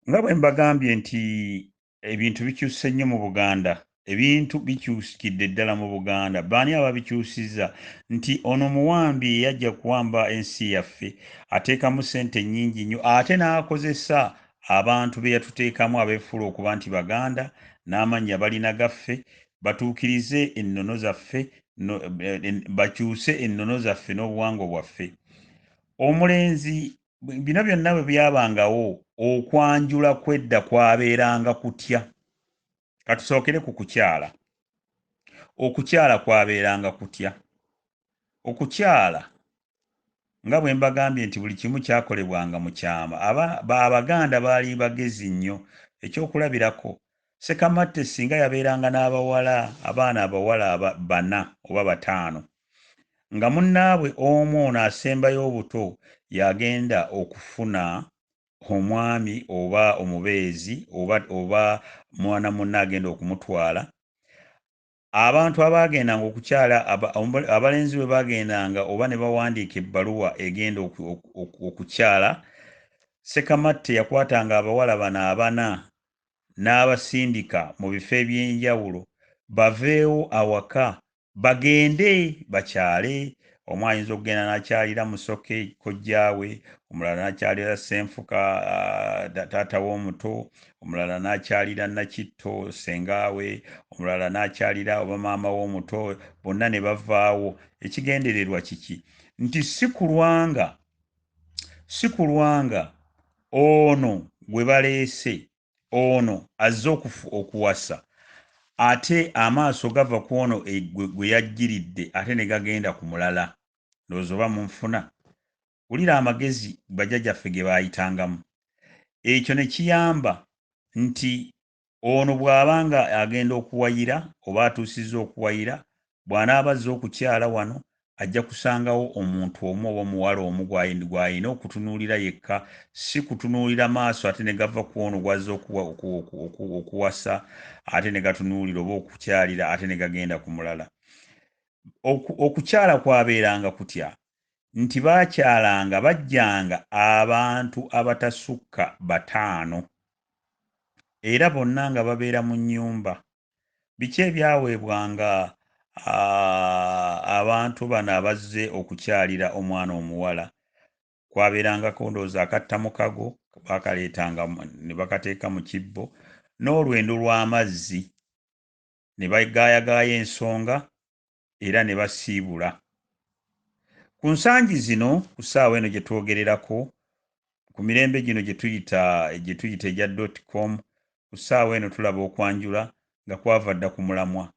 nga bwe mbagambye nti ebintu bikyuse nnyo mu Buganda, ebintu bikyusikidde ddala mu Buganda. Baani ababikyusizza? Nti ono muwambi yajja kuwamba ensi yaffe ateekamu ssente nnyingi nnyo ate n'akozesa abantu be yatuteekamu abeefuula okuba nti Baganda n'amannya balina gaffe batuukirize ennono zaffe bakyuse ennono zaffe n'obuwangwa bwaffe. Omulenzi bino byonna bwe byabangawo okwanjula kwedda kwabeeranga kutya. Katusookere ku kukyala. Okukyala kwabeeranga kutya. Okukyala nga bwe mbagambye nti buli kimu kyakolebwanga mu kyama. Abaganda baali bagezi nnyo. Ekyokulabirako Sekamatte singa yabeeranga n'abawala abaana abawala bana oba bataano nga munnaabwe omu ono asembayo obuto yagenda okufuna omwami oba omubeezi oba mwana munne agenda okumutwala. Abantu abaagendanga okukyala abalenzi bwe baagendanga oba ne bawandiika ebbaluwa egenda okukyala, Sekamatte yakwatanga abawala bano abana n'abasindika mu bifo eby'enjawulo baveewo awaka bagende bakyale. Omu ayinza okugenda n'akyalira Musoke kojjaawe, omulala n'akyalira Ssenfuka taata w'omuto, omulala n'akyalira Nakitto ssengaawe, omulala n'akyalira oba maama w'omuto, bonna ne bavaawo. Ekigendererwa kiki? Nti si kulwanga ono gwe baleese ono azze okuwasa ate amaaso gava ku ono gwe yajjiridde ate ne gagenda ku mulala. Ndowooza oba munfuna. Wulira amagezi bajjajjaffe ge baayitangamu. Ekyo ne kiyamba nti ono bw'abanga agenda okuwayira oba atuusizza okuwayira, bw'anaaba azze okukyala wano ajja kusangawo omuntu omu oba omuwala omu gw'ayina okutunuulira yekka, si kutunuulira maaso ate ne gava ku ono gw'azze okuwasa ate ne gatunuulira oba okukyalira ate ne gagenda ku mulala. Okukyala kwabeeranga kutya? Nti baakyalanga bajjanga abantu abatasukka bataano era bonna nga babeera mu nnyumba. Biki ebyaweebwanga abantu bano abazze okukyalira omwana omuwala? Kwabeerangako ndowooza akattamukago baakaleetanga ne bakateeka mu kibbo n'olwendo lw'amazzi ne bagaayagaaya ensonga era ne basiibula. Ku nsangi zino ku ssaawa eno gye twogererako ku mirembe gino gye tuyita egya .com, ku ssaawa eno tulaba okwanjula nga kwava dda ku mulamwa.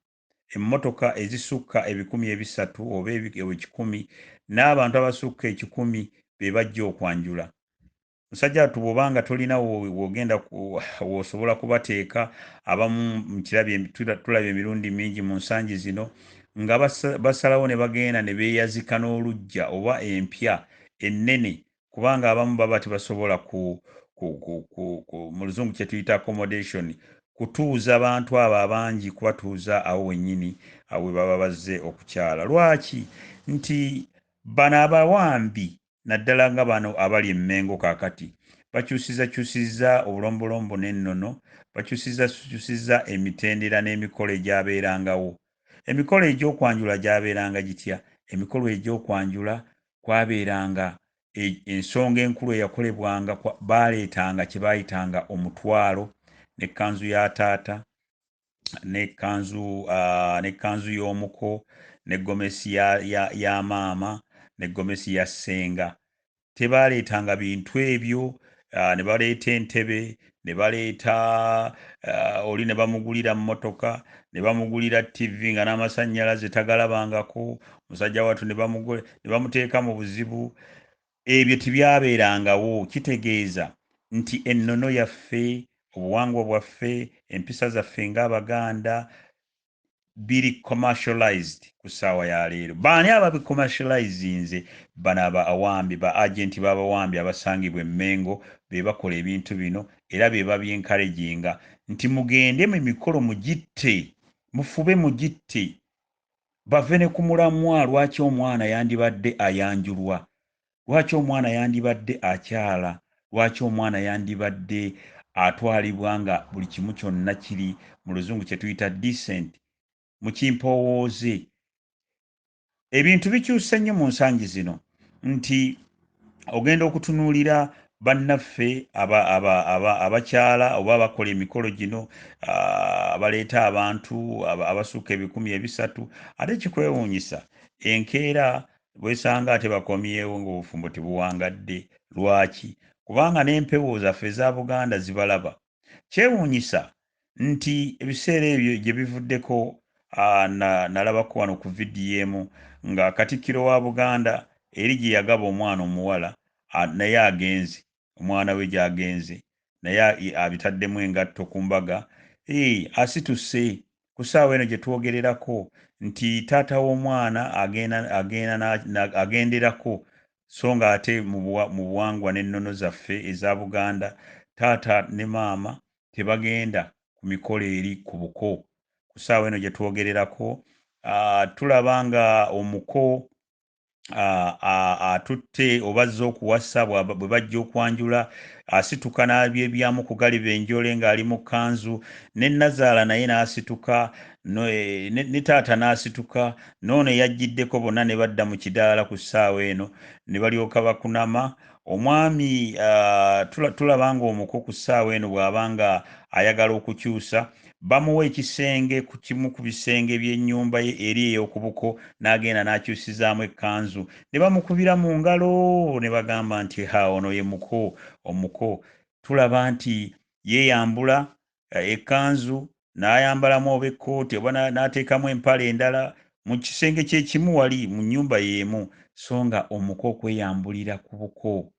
Emmotoka ezisukka 300 oba 1,000 n'abantu abasukka 1,000 be bajja okwanjula. Musajja wattu bw'obanga tolina w'ogenda w'osobola kubateeka, abamu tulabye emirundi mingi mu nsangi zino nga basalawo ne bagenda ne beeyazika n'oluggya oba empya ennene, kubanga abamu baba tebasobola mu luzungu kye tuyita accommodation, kutuuza abantu abo abangi, kubatuuza awo wennyini we baba bazze okukyala. Lwaki? Nti bano abawambi naddala nga bano abali emmengo kaakati bakyusizza obulombolombo n'ennono, bakyusizza emitendera n'emikolo egyabeerangawo. Emikolo egy'okwanjula gyabeeranga gitya? Emikolo egy'okwanjula kwabeeranga ensonga enkulu eyakolebwanga, baaleetanga kye baayitanga omutwalo n'ekkanzu ya taata n'ekkanzu y'omuko n'eggomesi ya maama n'eggomesi ya ssenga. Tebaaleetanga bintu ebyo. Ne baleeta entebe, ne baleeta oli ne bamugulira mmotoka, ne bamugulira TV nga n'amasannyalaze tagalabangako, musajja wattu ne bamuteeka mu buzibu. Ebyo tebyabeerangawo. Kitegeeza nti ennono yaffe, obuwangwa bwaffe, empisa zaffe ng'Abaganda biri commercialized ku ssaawa ya leero. Baani ababicommercializinze? Bano abawambi, ba agenti b'abawambi abasangibwa emmengo be bakola ebintu bino era be babyencouraginga nti mugende mu mikolo mugitte, mufube mugitte, bave ne ku mulamwa. Lwaki omwana yandibadde ayanjulwa? Lwaki omwana yandibadde akyala? Lwaki omwana yandibadde atwalibwa nga buli kimu kyonna kiri mu luzungu kye tuyita decent mu kimpowooze. Ebintu bikyuse nnyo mu nsangi zino nti ogenda okutunuulira bannaffe abakyala oba abakola emikolo gino abaleeta abantu abasukka 1,300 ate kikwewuunyisa enkeera bwesanga ate bakomyewo ng'obufumbo tebuwangadde. Lwaki? Kubanga n'empewo zaffe eza Buganda zibalaba. Kyewuunyisa nti ebiseera ebyo gye bivuddeko nalabako wano ku VDM nga Katikkiro wa Buganda eri gye yagaba omwana omuwala naye agenze, omwana we gy'agenze naye abitaddemu engatto ku mbaga asituse ku ssaawa eno gye twogererako nti taata w'omwana agenderako so nga ate mu buwangwa n'ennono zaffe eza Buganda taata ne maama tebagenda ku mikolo eri ku buko. Ku ssaawa eno gye twogererako tulaba nga omuko atutte oba azze okuwasa bwe bajja okwanjula asituka n'abyebyamu kugaliba enjole ng'ali mu kkanzu, ne Nazaala naye n'asituka ne taata n'asituka n'ono yajjiddeko bonna ne badda mu kidaala ku ssaawa eno ne balyoka bakunama. Omwami tulaba nga omuko ku ssaawa eno bw'aba nga ayagala okukyusa bamuwa ekisenge ku kimu ku bisenge by'ennyumba ye eri ey'okubuko n'agenda n'akyusizaamu ekkanzu ne bamukubira mu ngalo ne bagamba nti ono ye muko. Omuko tulaba nti yeeyambula ekkanzu n'ayambalamu oba ekkooti oba n'ateekamu empale endala mu kisenge kye kimu wali mu nnyumba y'emu, so nga omuko okweyambulira ku buko.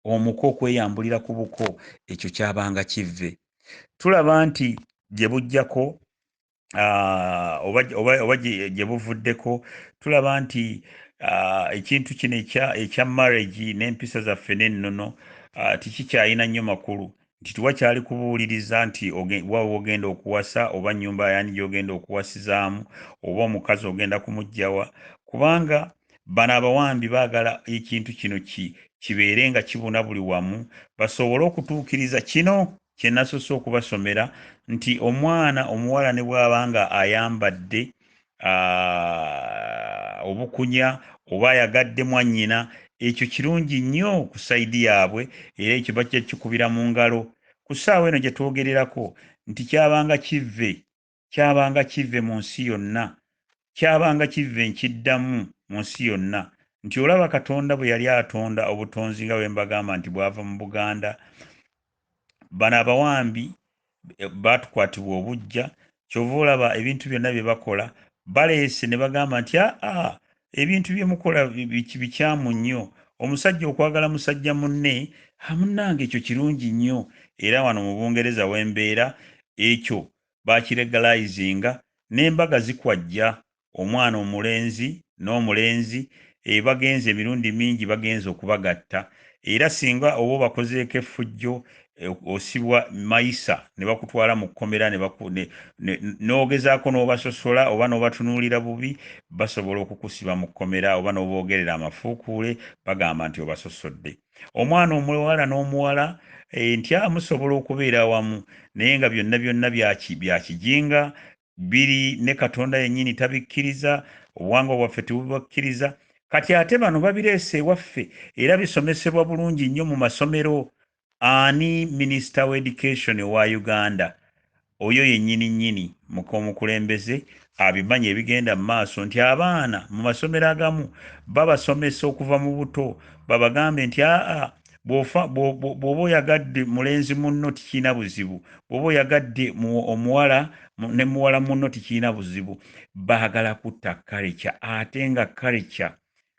Omuko okweyambulira ku buko ekyo kyabanga kivve. Tulaba nti gye bujjako oba gye buvuddeko tulaba nti ekintu kino ekya marriage n'empisa zaffe n'ennono tikikyalina nnyo makulu nti tiwakyali kubuuliriza nti waba ogenda okuwasa oba nnyumba yani gy'ogenda okuwasizaamu oba omukazi ogenda kumugjawa, kubanga bano abawambi baagala ekintu kino kibeere nga kibuna buli wamu basobole okutuukiriza kino kye nasoose okubasomera nti omwana omuwala ne bw'aba nga ayambadde obukunya oba ayagadde mwannyina, ekyo kirungi nnyo ku sayidi yaabwe era ekyo bajja kikubira mu ngalo. Ku ssaawa eno gye twogererako nti kyabanga kivve mu nsi yonna, kyabanga kivve nkiddamu mu nsi yonna nti olaba Katonda bwe yali atonda obutonzi nga bwe mbagamba nti bwava mu Buganda, bano abawambi baatukwatibwa obuggya, kyova olaba ebintu byonna bye bakola baleese ne bagamba nti ebintu bye mukola bikyamu nnyo. Omusajja okwagala musajja munne munnange ekyo kirungi nnyo era wano mu Bungereza w'embeera ekyo bakiregalizinga n'embaga zikwajja omwana omulenzi n'omulenzi bagenze emirundi mingi bagenze okubagatta era singa oba bakozeeko effujjo osibwa mayisa ne bakutwala mu kkomera n'ogezaako n'obasosola oba n'obatunuulira bubi basobola okukusiba mu kkomera oba n'oboogerera amafuukuule bagamba nti obasosodde. Omwana omuwala n'omuwala nti musobola okubeera awamu naye nga byonna bya kijinga biri ne Katonda yennyini tabikkiriza, obuwangwa bwaffe tebubakkiriza. Kati ate bano babireese ewaffe era bisomesebwa bulungi nnyo mu masomero. Ani minisita w'education wa Uganda? Oyo yennyini omukulembeze abimanya ebigenda mu maaso nti abaana mu masomero agamu babasomesa okuva mu buto babagambe nti bw'oba oyagadde mulenzi munno tikirina buzibu, bw'oba oyagadde omuwala ne muwala munno tikirina buzibu. Baagala kutta kalica ate nga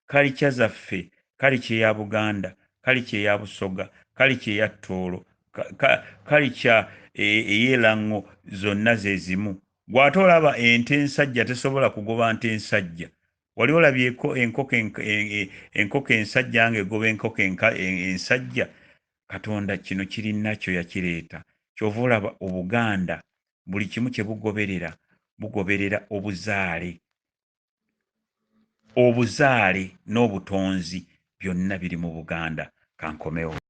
kalica zaffe, kalica eya Buganda, kalica eya Busoga, kalica eya Tooro, kalica ey'Elango zonna ze zimu. Bw'ate olaba ente ensajja tesobola kugoba nte ensajja. Wali olabyeko enkoko ensajja nga egoba enkoko ensajja? Katonda kino kirinakyo yakireeta. Kyova olaba Obuganda buli kimu kye bugoberera obuzaale n'obutonzi byonna biri mu Buganda. Kankomewo.